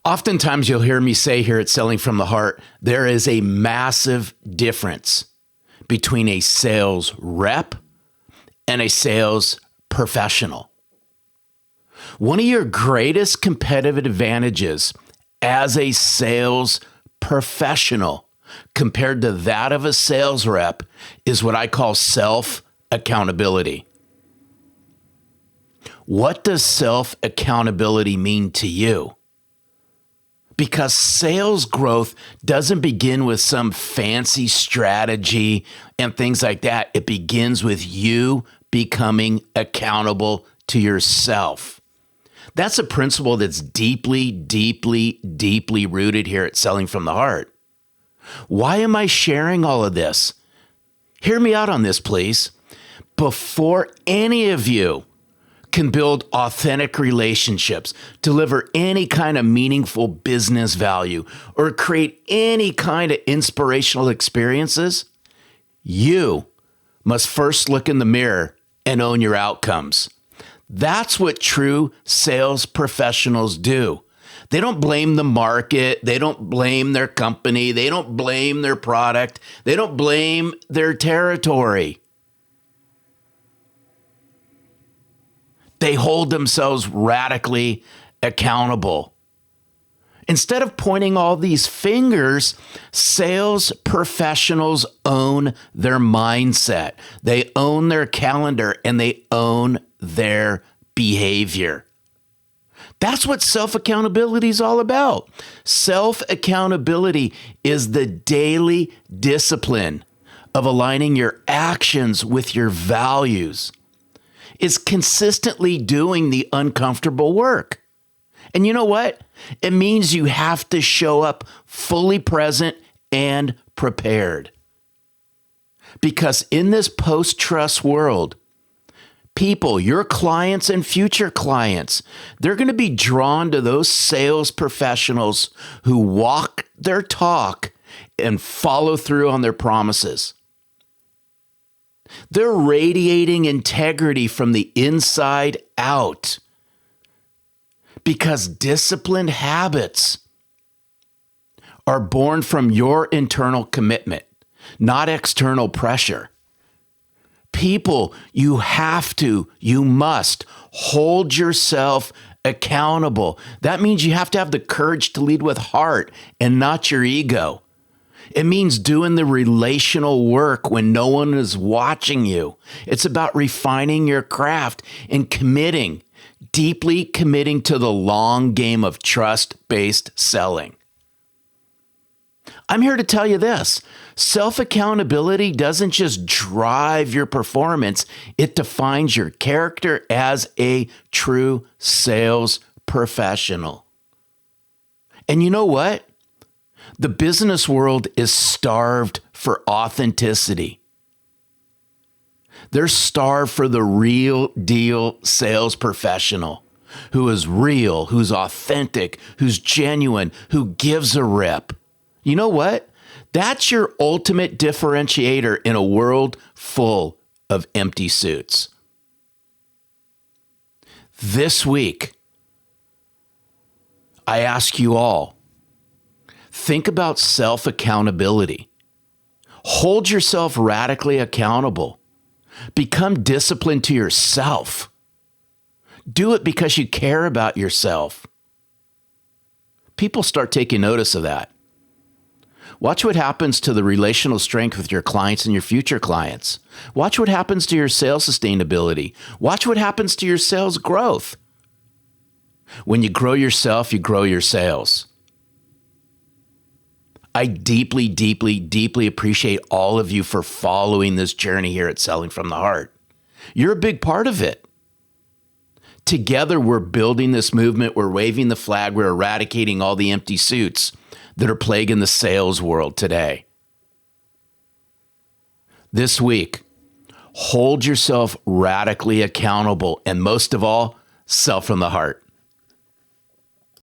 Oftentimes you'll hear me say here at Selling from the Heart, there is a massive difference between a sales rep and a sales professional. One of your greatest competitive advantages as a sales professional compared to that of a sales rep is what I call self-accountability. What does self-accountability mean to you? Because sales growth doesn't begin with some fancy strategy and things like that. It begins with you becoming accountable to yourself. That's a principle that's deeply, deeply, deeply rooted here at Selling from the Heart. Why am I sharing all of this? Hear me out on this, please. Before any of you can build authentic relationships, deliver any kind of meaningful business value, or create any kind of inspirational experiences, you must first look in the mirror and own your outcomes. That's what true sales professionals do. They don't blame the market. They don't blame their company. They don't blame their product. They don't blame their territory. They hold themselves radically accountable. Instead of pointing all these fingers, sales professionals own their mindset. They own their calendar and they own their behavior. That's what self-accountability is all about. Self-accountability is the daily discipline of aligning your actions with your values. It's consistently doing the uncomfortable work. And you know what? It means you have to show up fully present and prepared. Because in this post-trust world, people, your clients and future clients, they're going to be drawn to those sales professionals who walk their talk and follow through on their promises. They're radiating integrity from the inside out because disciplined habits are born from your internal commitment, not external pressure. People, you must hold yourself accountable. That means you have to have the courage to lead with heart and not your ego. It means doing the relational work when no one is watching you. It's about refining your craft and deeply committing to the long game of trust-based selling. I'm here to tell you this. Self-accountability doesn't just drive your performance, it defines your character as a true sales professional. And you know what? The business world is starved for authenticity. They're starved for the real deal sales professional who is real, who's authentic, who's genuine, who gives a rip. You know what? That's your ultimate differentiator in a world full of empty suits. This week, I ask you all, think about self-accountability. Hold yourself radically accountable. Become disciplined to yourself. Do it because you care about yourself. People start taking notice of that. Watch what happens to the relational strength with your clients and your future clients. Watch what happens to your sales sustainability. Watch what happens to your sales growth. When you grow yourself, you grow your sales. I deeply, deeply, deeply appreciate all of you for following this journey here at Selling from the Heart. You're a big part of it. Together, we're building this movement. We're waving the flag. We're eradicating all the empty suits that are plaguing the sales world today. This week, hold yourself radically accountable and most of all, sell from the heart.